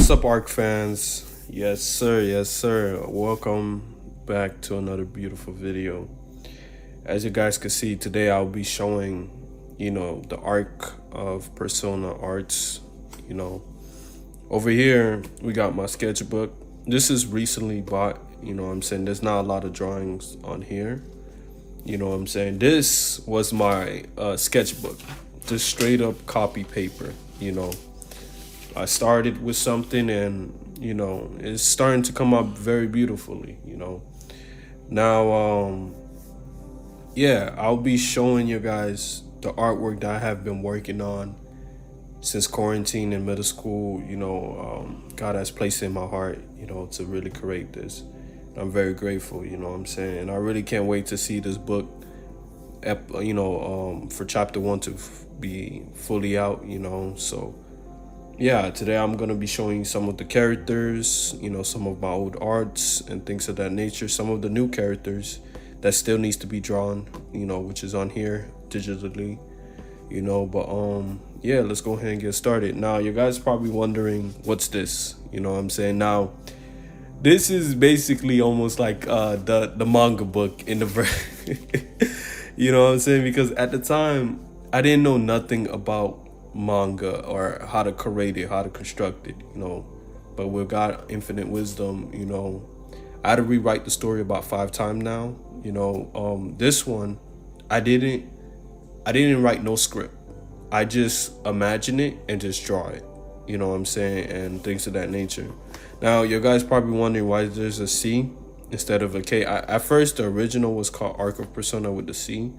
What's up, Ark fans? Yes, sir. Yes, sir. Welcome back to another beautiful video. As you guys can see, today I'll be showing, the Ark of Persona arts. You know, over here we got my sketchbook. This is recently bought. I'm saying there's not a lot of drawings on here. I'm saying this was my sketchbook, just straight up copy paper. I started with something and it's starting to come up very beautifully. Now yeah, I'll be showing you guys the artwork that I have been working on since quarantine in middle school. God has placed in my heart to really create this. I'm very grateful, what I'm saying, and I really can't wait to see this book for chapter 1 to be fully out. So yeah, today I'm gonna be showing you some of the characters, some of my old arts and things of that nature, some of the new characters that still needs to be drawn, which is on here digitally, but yeah, let's go ahead and get started. Now, you guys probably wondering, what's this? What I'm saying? Now, this is basically almost like the manga book in the you know what I'm saying? Because at the time I didn't know nothing about manga or how to create it, how to construct it, but with God infinite wisdom, I had to rewrite the story about 5 times now. This one I didn't write no script. I just imagine it and just draw it, what I'm saying, and things of that nature. Now, you guys probably wondering why there's a C instead of a K. At first, the original was called Ark of Persona with the C.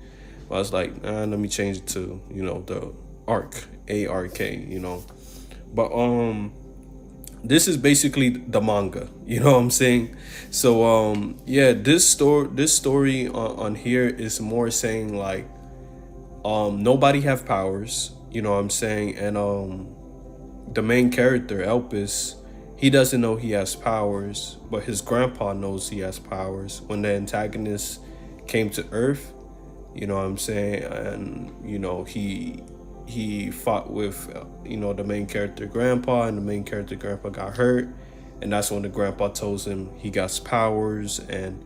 But I was like, let me change it to, the Ark, A-R-K, But this is basically the manga, what I'm saying? So yeah, this story on here is more saying like nobody have powers, what I'm saying, and the main character, Elpis, he doesn't know he has powers, but his grandpa knows he has powers. When the antagonist came to Earth, what I'm saying, and he fought with the main character grandpa, and the main character grandpa got hurt, and that's when the grandpa tells him he got powers, and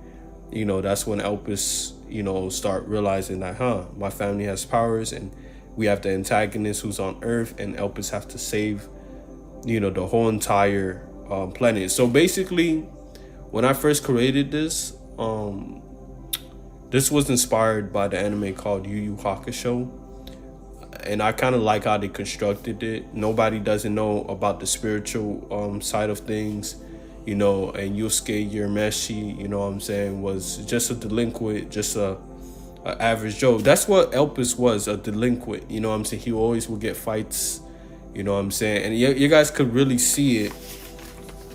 that's when Elpis start realizing that my family has powers, and we have the antagonist who's on Earth, and Elpis have to save the whole entire planet. So basically, when I first created this, this was inspired by the anime called Yu Yu Hakusho, and I kind of like how they constructed it. Nobody doesn't know about the spiritual side of things, and Yusuke Urameshi, what I'm saying, was just a delinquent, just a average Joe. That's what Elpis was, a delinquent, what I'm saying. He always would get fights, what I'm saying, and you guys could really see it,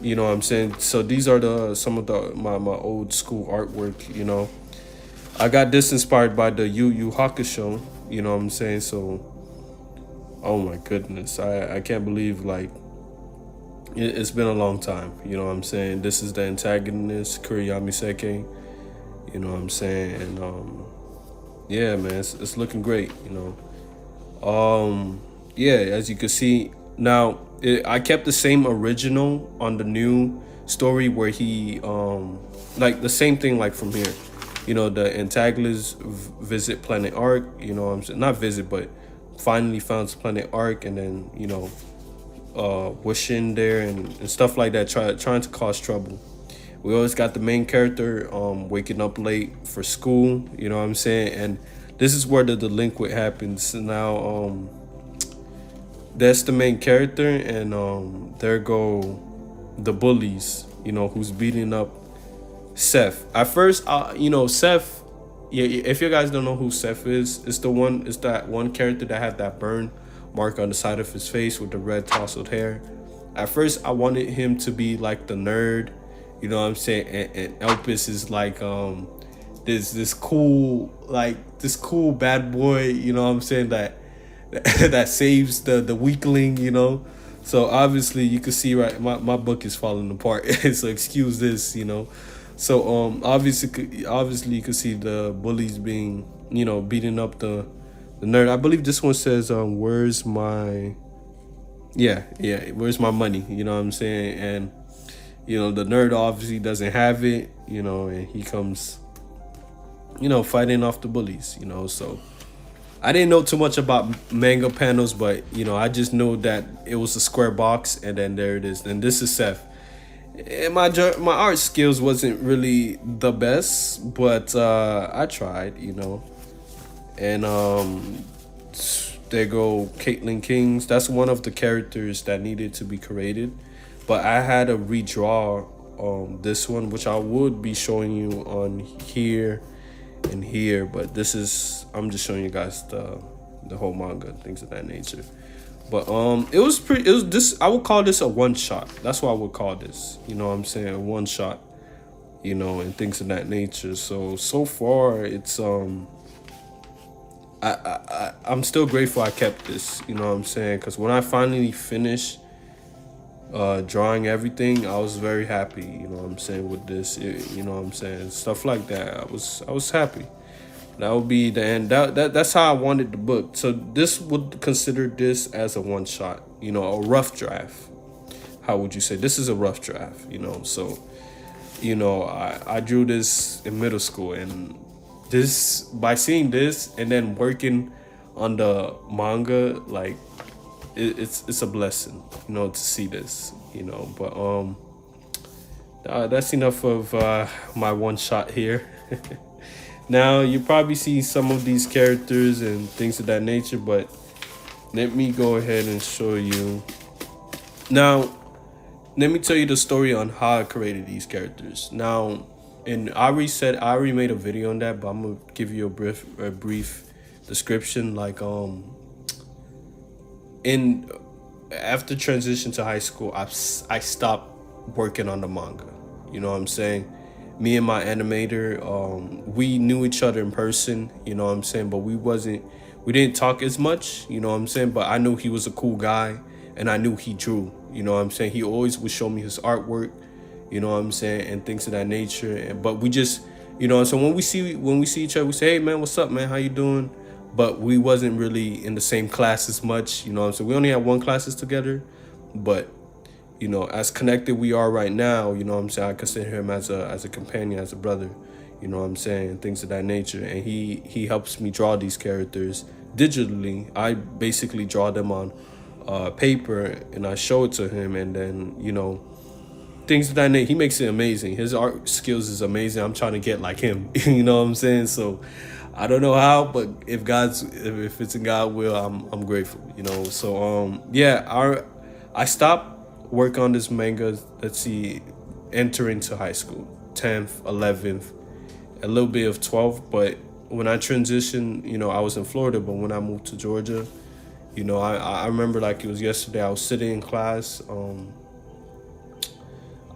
what I'm saying. So these are some of my old school artwork. I got this inspired by the Yu Yu Hakusho, what I'm saying. So oh my goodness, I can't believe, like, it's been a long time, what I'm saying. This is the antagonist, Kuriyami Seke, what I'm saying, and yeah, man, it's looking great, yeah, as you can see. Now, I kept the same original on the new story where he like the same thing, like from here, the antagonist visit planet Ark, what I'm saying, not visit, but finally found planet Ark, and then wishing there and stuff like that, trying to cause trouble. We always got the main character waking up late for school, what I'm saying, and this is where the delinquent happens. Now that's the main character, and there go the bullies, who's beating up Seth. At first, Seth, yeah, if you guys don't know who Seth is, it's that one character that had that burn mark on the side of his face with the red tousled hair. At first, I wanted him to be like the nerd, what I'm saying, and Elpis is like this cool bad boy, what I'm saying, that that saves the weakling, So obviously you can see, right, my book is falling apart. So excuse this, So obviously you can see the bullies being, beating up the nerd. I believe this one says, where's my yeah, where's my money? You know what I'm saying? And the nerd obviously doesn't have it, and he comes, fighting off the bullies, so I didn't know too much about manga panels, but I just know that it was a square box, and then there it is. And this is Seth. And my art skills wasn't really the best, but I tried, And there go Caitlin Kings. That's one of the characters that needed to be created, but I had to redraw this one, which I would be showing you on here and here. But this is I'm just showing you guys the whole manga, things of that nature. But it was pretty. It was this. I would call this a one shot. That's what I would call this. You know what I'm saying? A one shot. And things of that nature. So far, it's I'm still grateful I kept this. You know what I'm saying? Because when I finally finished drawing everything, I was very happy. You know what I'm saying with this. You know what I'm saying, stuff like that. I was happy. That would be the end. That's how I wanted the book. So this would consider this as a one shot. A rough draft. How would you say? This is a rough draft. So I drew this in middle school, and this by seeing this and then working on the manga, like it's a blessing, to see this, but that's enough of my one shot here. Now you probably see some of these characters and things of that nature, but let me go ahead and show you. Now let me tell you the story on how I created these characters. Now, and I already made a video on that, but I'm gonna give you a brief description. Like in after transition to high school, I stopped working on the manga. You know what I'm saying? Me and my animator, we knew each other in person. You know what I'm saying? But we didn't talk as much. You know what I'm saying? But I knew he was a cool guy, and I knew he drew. You know what I'm saying? He always would show me his artwork. You know what I'm saying, and things of that nature. But we just, so when we see each other, we say, "Hey man, what's up, man? How you doing?" But we wasn't really in the same class as much. You know what I'm saying? We only had one classes together, but as connected we are right now, you know what I'm saying, I consider him as a companion, as a brother. You know what I'm saying, things of that nature. And he helps me draw these characters digitally. I basically draw them on paper, and I show it to him, and then things of that nature. He makes it amazing. His art skills is amazing. I'm trying to get like him. You know what I'm saying? So I don't know how, but if it's in God's will, I'm grateful. So I stopped work on this manga. Let's see, enter into high school, 10th, 11th, a little bit of 12th. But when I transitioned, I was in Florida, but when I moved to Georgia, I remember like it was yesterday. I was sitting in class.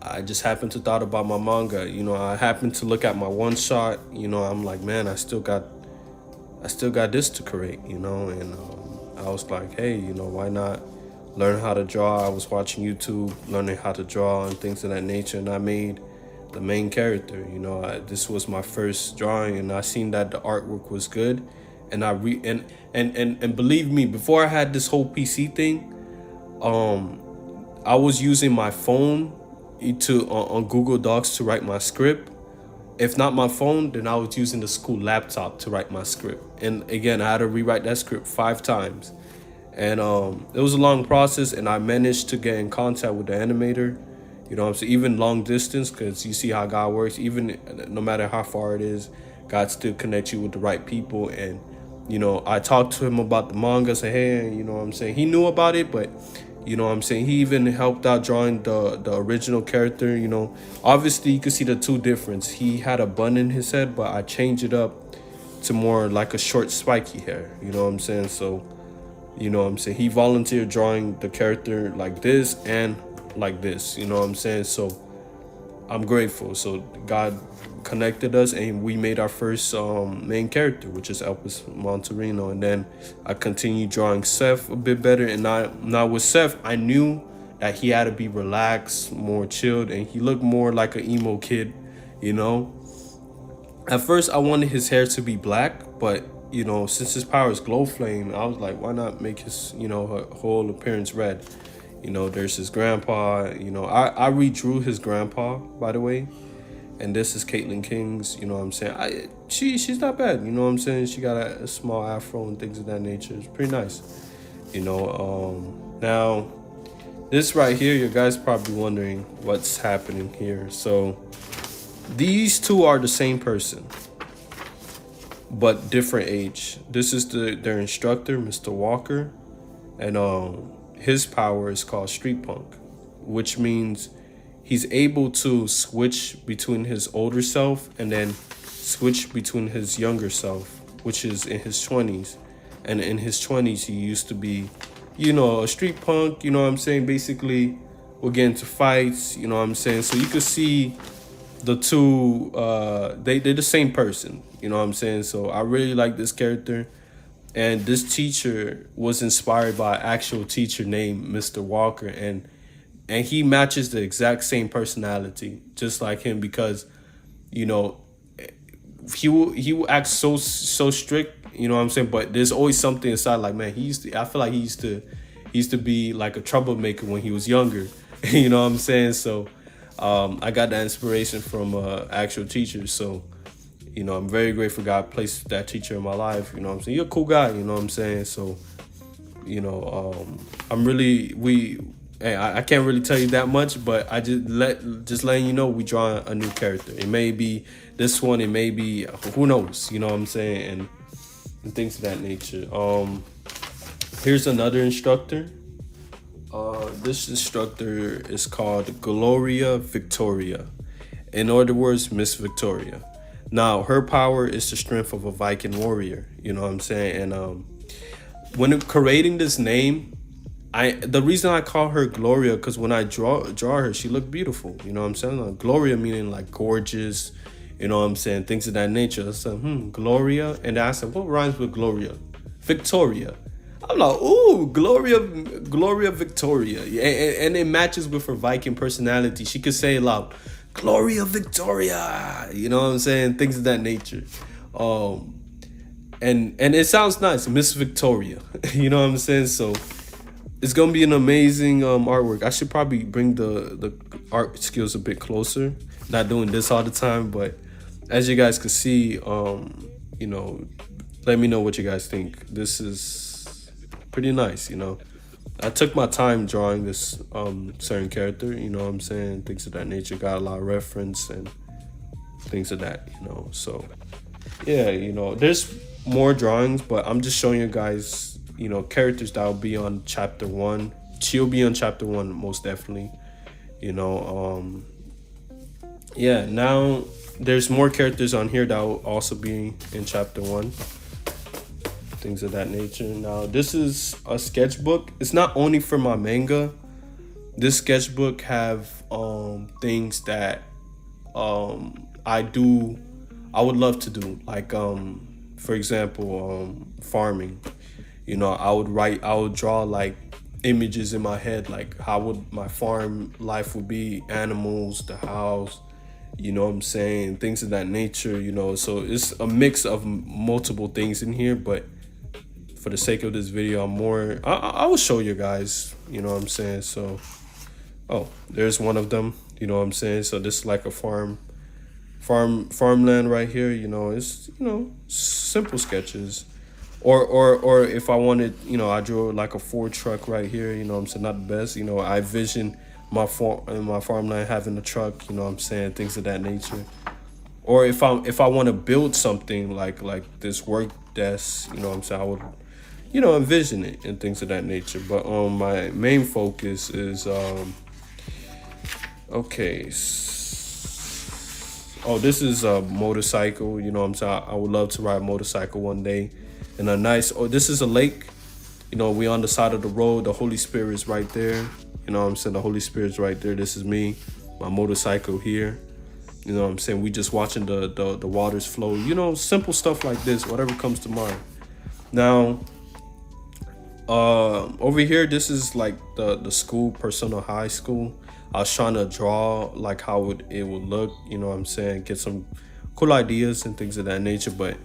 I just happened to thought about my manga. I happened to look at my one shot. I'm like, man, I still got this to create. And I was like, hey, why not learn how to draw? I was watching YouTube, learning how to draw and things of that nature, and I made the main character. This was my first drawing, and I seen that the artwork was good, and and believe me, before I had this whole PC thing, I was using my phone on Google Docs to write my script. If not my phone, then I was using the school laptop to write my script. And again, I had to rewrite that script 5 times. And it was a long process, and I managed to get in contact with the animator. I'm saying, even long distance, because you see how God works. Even no matter how far it is, God still connects you with the right people. And I talked to him about the manga. Say, hey, I'm saying, he knew about it, but I'm saying, he even helped out drawing the original character. Obviously you could see the two difference. He had a bun in his head, but I changed it up to more like a short spiky hair. You know what I'm saying? So he volunteered drawing the character like this and like this. You know what I'm saying? So I'm grateful. So God connected us, and we made our first main character, which is Elvis Monterino. And then I continued drawing Seth a bit better. And now with Seth, I knew that he had to be relaxed, more chilled, and he looked more like an emo kid. At first I wanted his hair to be black, but since his power is glow flame, I was like, why not make his whole appearance red? You know, there's his grandpa. You know, I redrew his grandpa, by the way. And this is Caitlyn King's. You know what I'm saying? She's not bad. You know what I'm saying? She got a small afro and things of that nature. It's pretty nice. You know, now this right here, you guys probably wondering what's happening here. So these two are the same person, but different age. This is their instructor, Mr. Walker, and his power is called Street Punk, which means he's able to switch between his older self and then switch between his younger self, which is in his 20s. And in his 20s, he used to be, you know, a street punk, you know what I'm saying? Basically, we'll get into fights, you know what I'm saying? So you could see the two, they're the same person, you know what I'm saying? So I really like this character. And this teacher was inspired by an actual teacher named Mr. Walker, and he matches the exact same personality, just like him, because, you know, he will act so strict, you know what I'm saying? But there's always something inside, like, man, I feel like he used to be like a troublemaker when he was younger, you know what I'm saying? So I got that inspiration from actual teachers. So, you know, I'm very grateful God placed that teacher in my life. You know what I'm saying? You're a cool guy, you know what I'm saying? So, you know, I'm really, hey, I can't really tell you that much, but I just letting you know, we draw a new character. It may be this one, it may be, who knows, you know what I'm saying? And things of that nature. Here's another instructor. This instructor is called Gloria Victoria. In other words, Miss Victoria. Now, her power is the strength of a Viking warrior, you know what I'm saying? And when creating this name, the reason I call her Gloria, because when I draw her, she looked beautiful, you know what I'm saying? Like, Gloria meaning like gorgeous, you know what I'm saying? Things of that nature. I said, Gloria. And I said, what rhymes with Gloria? Victoria. I'm like, ooh, Gloria Victoria. And it matches with her Viking personality. She could say it loud, Gloria Victoria. You know what I'm saying? Things of that nature. And it sounds nice, Miss Victoria. You know what I'm saying? So it's gonna be an amazing artwork. I should probably bring the art skills a bit closer. Not doing this all the time, but as you guys can see, you know, let me know what you guys think. This is pretty nice, you know. I took my time drawing this certain character, you know what I'm saying? Things of that nature. Got a lot of reference and things of that, you know. So yeah, you know, there's more drawings, but I'm just showing you guys, you know, characters that will be on chapter 1. She'll be on chapter 1 most definitely, you know. Yeah, now there's more characters on here that will also be in chapter 1. Things of that nature. Now, this is a sketchbook. It's not only for my manga. This sketchbook have things that I would love to do. Like, for example, farming. You know, I would draw like images in my head, like how would my farm life would be, animals, the house, you know what I'm saying, things of that nature, you know. So it's a mix of multiple things in here, but for the sake of this video, I will show you guys, you know what I'm saying. So, oh, there's one of them, you know what I'm saying. So this is like a farmland right here, you know. It's, you know, simple sketches. Or if I wanted, you know, I drew like a Ford truck right here, you know what I'm saying, not the best, you know. I vision my farmland having a truck, you know what I'm saying, things of that nature. Or if I want to build something like this work desk, you know what I'm saying, I would, you know, envision it and things of that nature. But my main focus is okay. Oh, this is a motorcycle, you know what I'm saying. I would love to ride a motorcycle one day. And a nice, this is a lake, you know, we on the side of the road, the Holy Spirit is right there, you know what I'm saying, the Holy Spirit's right there. This is me, my motorcycle here, you know what I'm saying. We just watching the waters flow, you know, simple stuff like this, whatever comes to mind. Now, over here, this is like the school, Persona High School. I was trying to draw like how it would look, you know what I'm saying, get some cool ideas and things of that nature. But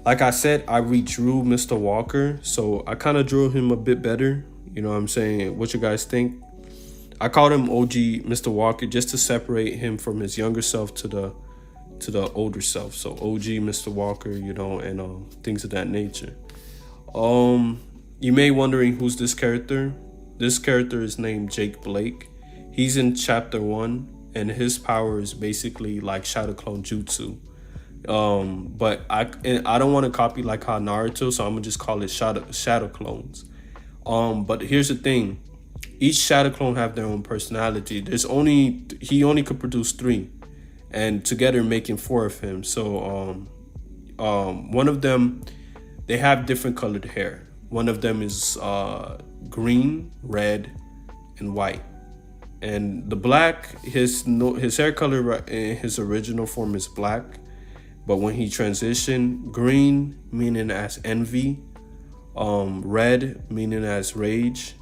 like I said, I redrew Mr. Walker, so I kind of drew him a bit better, You know what I'm saying? What you guys think? I called him OG Mr. Walker just to separate him from his younger self to the older self. So OG Mr. Walker, you know, and things of that nature. You may wondering who's this character. This character is named Jake Blake. He's in chapter 1, and his power is basically like Shadow Clone Jutsu. But I don't want to copy like how Naruto, so I'm gonna just call it Shadow Clones. But here's the thing: each Shadow Clone have their own personality. He only could produce 3, and together making 4 of him. So one of them, they have different colored hair. One of them is green, red, and white. And the black, his hair color in his original form is black, but when he transitioned, green meaning as envy, red meaning as rage,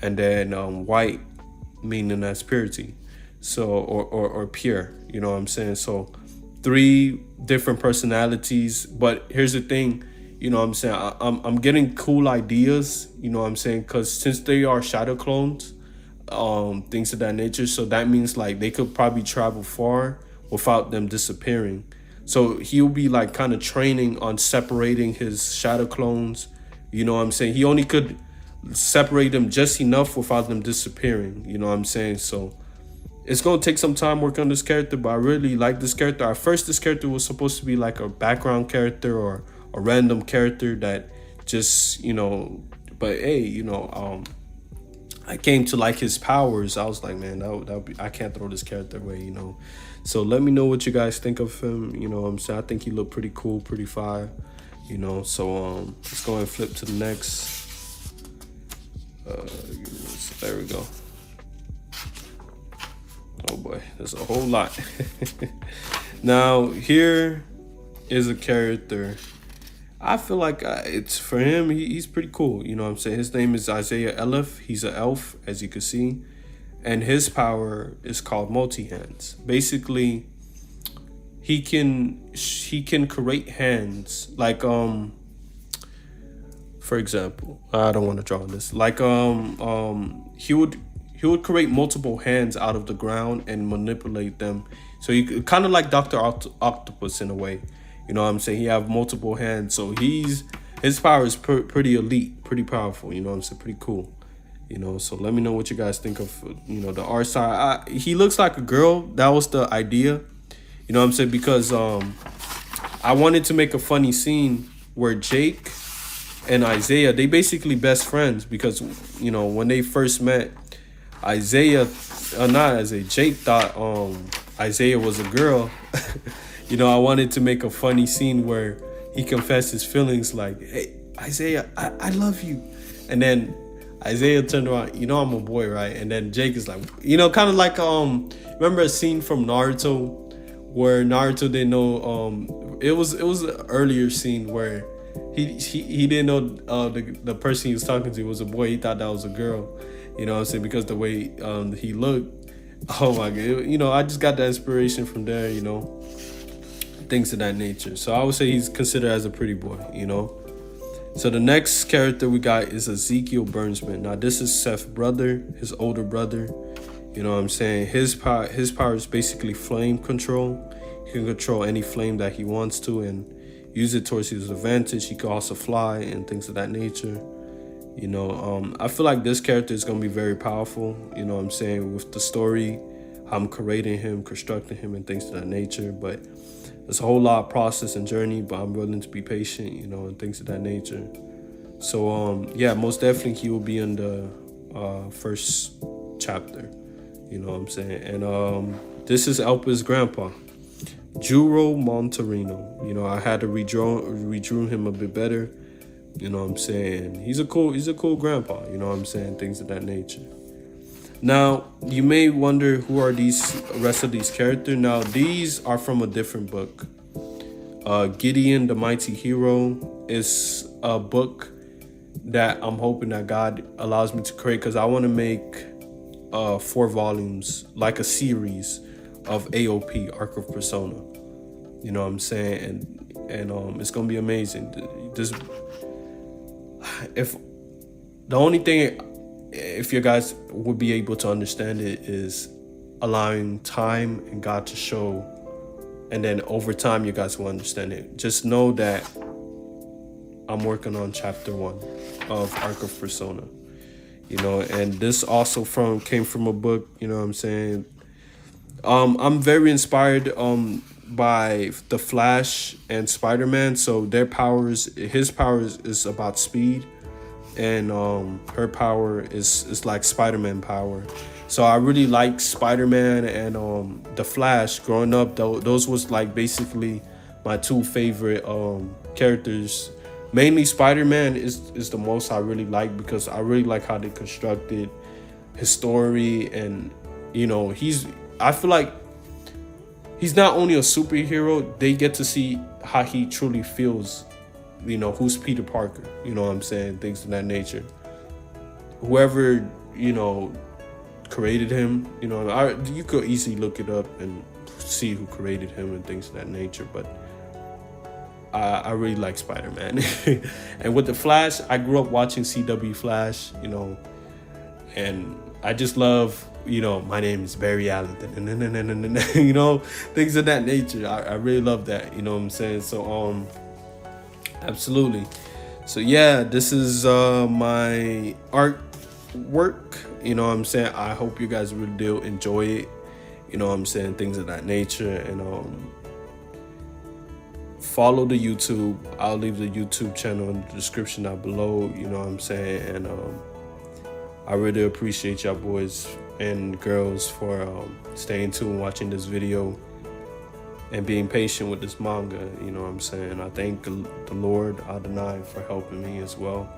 and then white meaning as purity. So or pure, you know what I'm saying? So 3 different personalities, but here's the thing, you know what I'm saying? I'm getting cool ideas, you know what I'm saying? Because since they are shadow clones, things of that nature, so that means like they could probably travel far without them disappearing. So he'll be like kind of training on separating his shadow clones, you know what I'm saying? He only could separate them just enough without them disappearing, you know what I'm saying? So it's gonna take some time working on this character, but I really like this character. At first, this character was supposed to be like a background character or a random character that just, you know, but hey, you know, I came to like his powers. I was like, man, that would be, I can't throw this character away, you know. So let me know what you guys think of him. You know what I'm saying? I think he looked pretty cool, pretty fire, you know. So let's go and flip to the next. There we go. Oh boy, there's a whole lot. Now here is a character. I feel like it's for him. He's pretty cool. You know what I'm saying? His name is Isaiah Elif. He's an elf, as you can see. And his power is called multi-hands. Basically, he can create hands. Like, for example, I don't want to draw this. Like, he would create multiple hands out of the ground and manipulate them. So you kind of like Dr. Octopus in a way. You know what I'm saying? He have multiple hands. So his power is pretty elite, pretty powerful. You know what I'm saying? Pretty cool. You know, so let me know what you guys think of, you know, the art side. He looks like a girl. That was the idea. You know what I'm saying? Because I wanted to make a funny scene where Jake and Isaiah, they basically best friends because, you know, when they first met, Jake thought Isaiah was a girl. You know, I wanted to make a funny scene where he confessed his feelings like, hey, Isaiah, I love you. And then Isaiah turned around, you know, I'm a boy, right? And then Jake is like, you know, kind of like, remember a scene from Naruto where Naruto didn't know, it was an earlier scene where he didn't know the person he was talking to was a boy. He thought that was a girl, you know what I'm saying? Because the way he looked, oh my God, you know, I just got that inspiration from there, you know, things of that nature. So I would say he's considered as a pretty boy, you know. So the next character we got is Ezekiel Burnsman. Now this is Seth's brother, his older brother. You know what I'm saying? His power is basically flame control. He can control any flame that he wants to and use it towards his advantage. He can also fly and things of that nature. You know, I feel like this character is gonna be very powerful. You know what I'm saying? With the story, how I'm creating him, constructing him, and things of that nature. But it's a whole lot of process and journey, but I'm willing to be patient, you know, and things of that nature. So, yeah, most definitely he will be in the first chapter, you know what I'm saying? And this is Elpa's grandpa, Juro Monterino. You know, I had to redrew him a bit better, you know what I'm saying? He's a cool grandpa, you know what I'm saying? Things of that nature. Now, you may wonder who are these rest of these characters. Now, these are from a different book. Gideon, the Mighty Hero is a book that I'm hoping that God allows me to create because I want to make 4 volumes, like a series of AOP, Ark of Persona. You know what I'm saying? And it's going to be amazing. The only thing, if you guys would be able to understand it, is allowing time and God to show, and then over time you guys will understand it. Just know that I'm working on chapter 1 of Ark of Persona, you know, and this also came from a book, you know what I'm saying. I'm very inspired by the Flash and Spider-Man. So their powers, his powers is about speed, and her power is like Spider-Man power. So I really like Spider-Man and the Flash. Growing up, those was like basically my two favorite characters. Mainly Spider-Man is the most I really like, because I really like how they constructed his story. And you know, I feel like he's not only a superhero, they get to see how he truly feels, you know, who's Peter Parker, you know what I'm saying, things of that nature. Whoever, you know, created him, you know, you could easily look it up and see who created him and things of that nature, but I really like Spider-Man. And with the Flash, I grew up watching CW Flash, you know, and I just love, you know, my name is Barry Allen, you know, things of that nature. I really love that, you know what I'm saying? So absolutely. So yeah, this is my artwork, you know what I'm saying. I hope you guys really do enjoy it, you know what I'm saying, things of that nature. And follow the YouTube. I'll leave the YouTube channel in the description down below, you know what I'm saying. And I really appreciate y'all boys and girls for staying tuned, watching this video, and being patient with this manga, you know what I'm saying. I thank the Lord Adonai for helping me as well.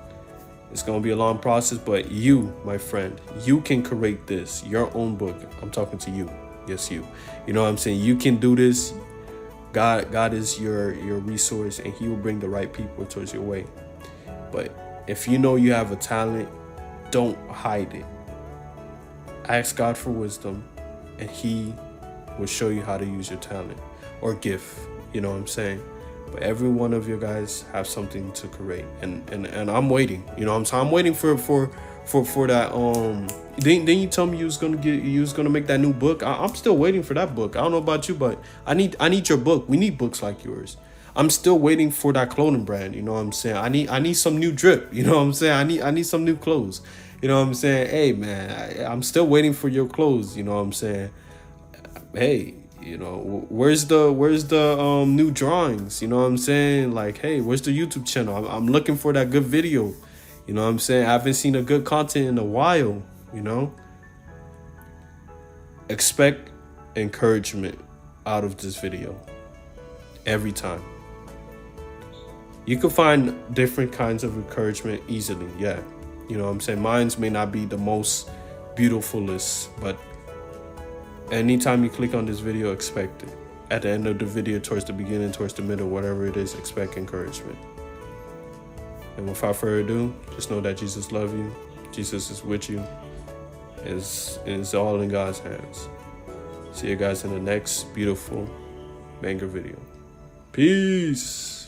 It's gonna be a long process, but you, my friend, you can create this, your own book. I'm talking to you. Yes, you. You know what I'm saying? You can do this. God is your resource, and he will bring the right people towards your way. But if you know you have a talent, don't hide it. Ask God for wisdom, and he will show you how to use your talent or gift, you know what I'm saying. But every one of you guys have something to create, and I'm waiting, you know what I'm saying. I'm waiting for that. Then you tell me you was gonna make that new book. I'm still waiting for that book. I don't know about you, but I need your book. We need books like yours. I'm still waiting for that clothing brand, you know what I'm saying. I need some new drip, you know what I'm saying. I need some new clothes, you know what I'm saying. Hey man, I'm still waiting for your clothes, you know what I'm saying. Hey, you know, where's the new drawings, you know what I'm saying. Like, hey, where's the YouTube channel? I'm looking for that good video, you know what I'm saying. I haven't seen a good content in a while, you know. Expect encouragement out of this video every time. You can find different kinds of encouragement easily, yeah. You know what I'm saying. Mines may not be the most beautifulest, but anytime you click on this video, expect it. At the end of the video, towards the beginning, towards the middle, whatever it is, expect encouragement. And without further ado, just know that Jesus loves you. Jesus is with you. It's all in God's hands. See you guys in the next beautiful banger video. Peace.